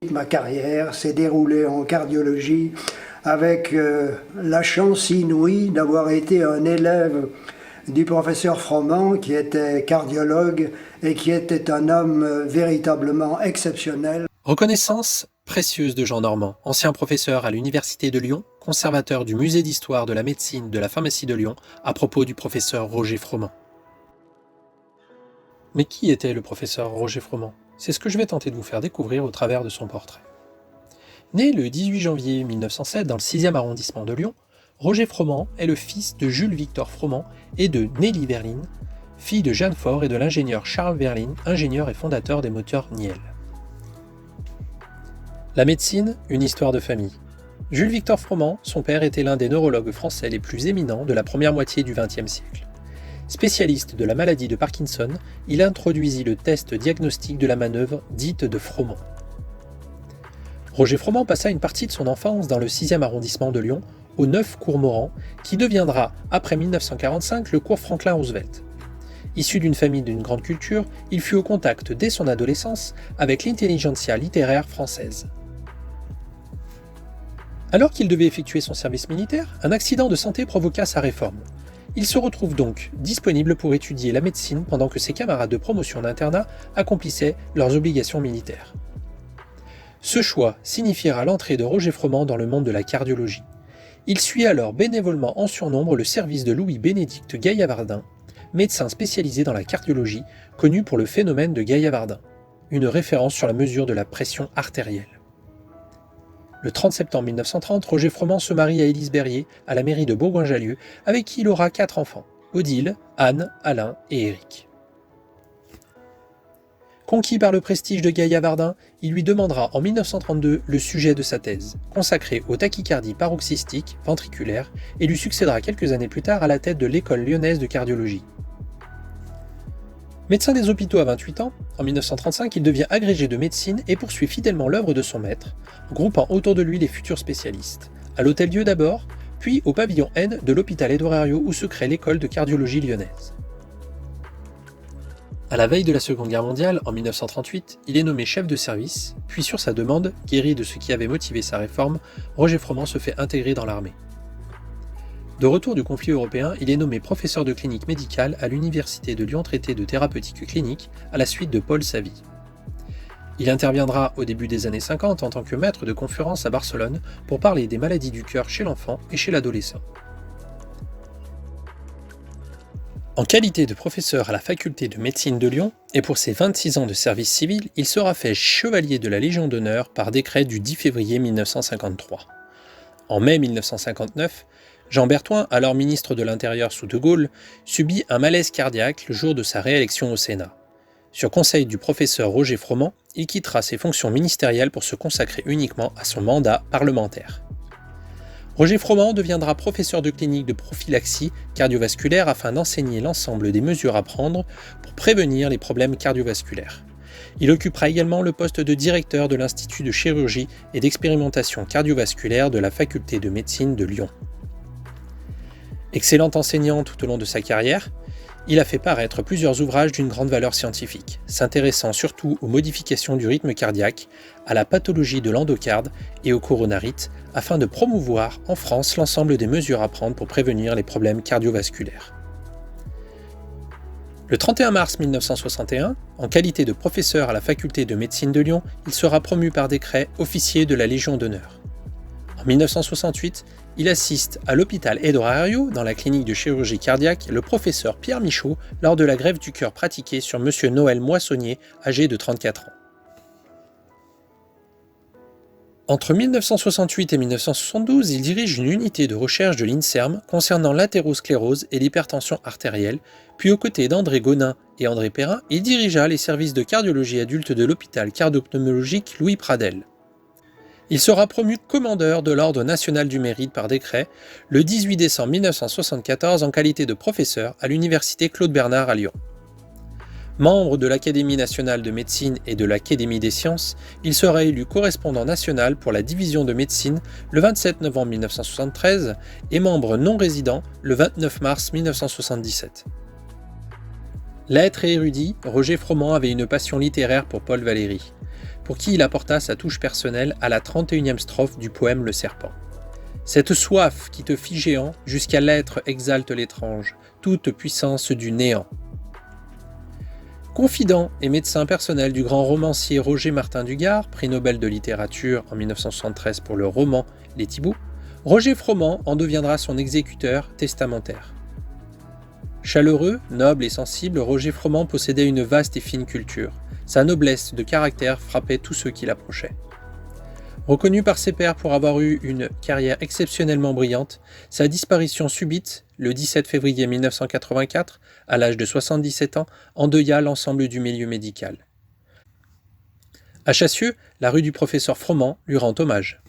Ma carrière s'est déroulée en cardiologie avec la chance inouïe d'avoir été un élève du professeur Froment, qui était cardiologue et qui était un homme véritablement exceptionnel. Reconnaissance précieuse de Jean Normand, ancien professeur à l'Université de Lyon, conservateur du musée d'histoire de la médecine de la pharmacie de Lyon, à propos du professeur Roger Froment. Mais qui était le professeur Roger Froment ? C'est ce que je vais tenter de vous faire découvrir au travers de son portrait. Né le 18 janvier 1907 dans le 6e arrondissement de Lyon, Roger Froment est le fils de Jules-Victor Froment et de Nelly Verline, fille de Jeanne Faure et de l'ingénieur Charles Verline, ingénieur et fondateur des moteurs Niel. La médecine, une histoire de famille. Jules-Victor Froment, son père, était l'un des neurologues français les plus éminents de la première moitié du XXe siècle. Spécialiste de la maladie de Parkinson, il introduisit le test diagnostique de la manœuvre dite de Froment. Roger Froment passa une partie de son enfance dans le 6e arrondissement de Lyon, au 9 cours Morand, qui deviendra, après 1945, le cours Franklin Roosevelt. Issu d'une famille d'une grande culture, il fut au contact dès son adolescence avec l'intelligentsia littéraire française. Alors qu'il devait effectuer son service militaire, un accident de santé provoqua sa réforme. Il se retrouve donc disponible pour étudier la médecine pendant que ses camarades de promotion d'internat accomplissaient leurs obligations militaires. Ce choix signifiera l'entrée de Roger Froment dans le monde de la cardiologie. Il suit alors bénévolement en surnombre le service de Louis-Bénédicte Gaillavardin, médecin spécialisé dans la cardiologie, connu pour le phénomène de Gaillavardin, une référence sur la mesure de la pression artérielle. Le 30 septembre 1930, Roger Froment se marie à Élise Berrier, à la mairie de Bourgoin-Jallieu, avec qui il aura 4 enfants, Odile, Anne, Alain et Éric. Conquis par le prestige de Gaillavardin, il lui demandera en 1932 le sujet de sa thèse, consacrée aux tachycardies paroxystiques ventriculaires, et lui succédera quelques années plus tard à la tête de l'école lyonnaise de cardiologie. Médecin des hôpitaux à 28 ans, en 1935, il devient agrégé de médecine et poursuit fidèlement l'œuvre de son maître, groupant autour de lui les futurs spécialistes. À l'Hôtel-Dieu d'abord, puis au pavillon N de l'hôpital Édouard Herriot où se crée l'école de cardiologie lyonnaise. À la veille de la Seconde Guerre mondiale, en 1938, il est nommé chef de service, puis sur sa demande, guéri de ce qui avait motivé sa réforme, Roger Froment se fait intégrer dans l'armée. De retour du conflit européen, il est nommé professeur de clinique médicale à l'Université de Lyon traité de thérapeutique clinique à la suite de Paul Savy. Il interviendra au début des années 50 en tant que maître de conférence à Barcelone pour parler des maladies du cœur chez l'enfant et chez l'adolescent. En qualité de professeur à la faculté de médecine de Lyon, et pour ses 26 ans de service civil, il sera fait chevalier de la Légion d'honneur par décret du 10 février 1953. En mai 1959, Jean Berthoin, alors ministre de l'Intérieur sous De Gaulle, subit un malaise cardiaque le jour de sa réélection au Sénat. Sur conseil du professeur Roger Froment, il quittera ses fonctions ministérielles pour se consacrer uniquement à son mandat parlementaire. Roger Froment deviendra professeur de clinique de prophylaxie cardiovasculaire afin d'enseigner l'ensemble des mesures à prendre pour prévenir les problèmes cardiovasculaires. Il occupera également le poste de directeur de l'Institut de chirurgie et d'expérimentation cardiovasculaire de la faculté de médecine de Lyon. Excellent enseignant tout au long de sa carrière, il a fait paraître plusieurs ouvrages d'une grande valeur scientifique, s'intéressant surtout aux modifications du rythme cardiaque, à la pathologie de l'endocarde et aux coronarites, afin de promouvoir en France l'ensemble des mesures à prendre pour prévenir les problèmes cardiovasculaires. Le 31 mars 1961, en qualité de professeur à la faculté de médecine de Lyon, il sera promu par décret officier de la Légion d'honneur. En 1968, il assiste à l'hôpital Édouard Herriot, dans la clinique de chirurgie cardiaque, le professeur Pierre Michaud lors de la greffe du cœur pratiquée sur M. Noël Moissonnier, âgé de 34 ans. Entre 1968 et 1972, il dirige une unité de recherche de l'INSERM concernant l'athérosclérose et l'hypertension artérielle, puis aux côtés d'André Gonin et André Perrin, il dirigea les services de cardiologie adulte de l'hôpital cardio-pneumologique Louis Pradel. Il sera promu commandeur de l'Ordre national du mérite par décret le 18 décembre 1974 en qualité de professeur à l'université Claude Bernard à Lyon. Membre de l'Académie nationale de médecine et de l'Académie des sciences, il sera élu correspondant national pour la division de médecine le 27 novembre 1973 et membre non résident le 29 mars 1977. Lettre et érudit, Roger Froment avait une passion littéraire pour Paul Valéry. pour qui il apporta sa touche personnelle à la 31e strophe du poème Le Serpent. Cette soif qui te fit géant, jusqu'à l'être exalte l'étrange, toute puissance du néant. Confident et médecin personnel du grand romancier Roger Martin Dugard, prix Nobel de littérature en 1973 pour le roman Les Thibaut, Roger Froment en deviendra son exécuteur testamentaire. Chaleureux, noble et sensible, Roger Froment possédait une vaste et fine culture. Sa noblesse de caractère frappait tous ceux qui l'approchaient. Reconnu par ses pairs pour avoir eu une carrière exceptionnellement brillante, sa disparition subite, le 17 février 1984, à l'âge de 77 ans, endeuilla l'ensemble du milieu médical. À Chassieux, la rue du professeur Froment lui rend hommage.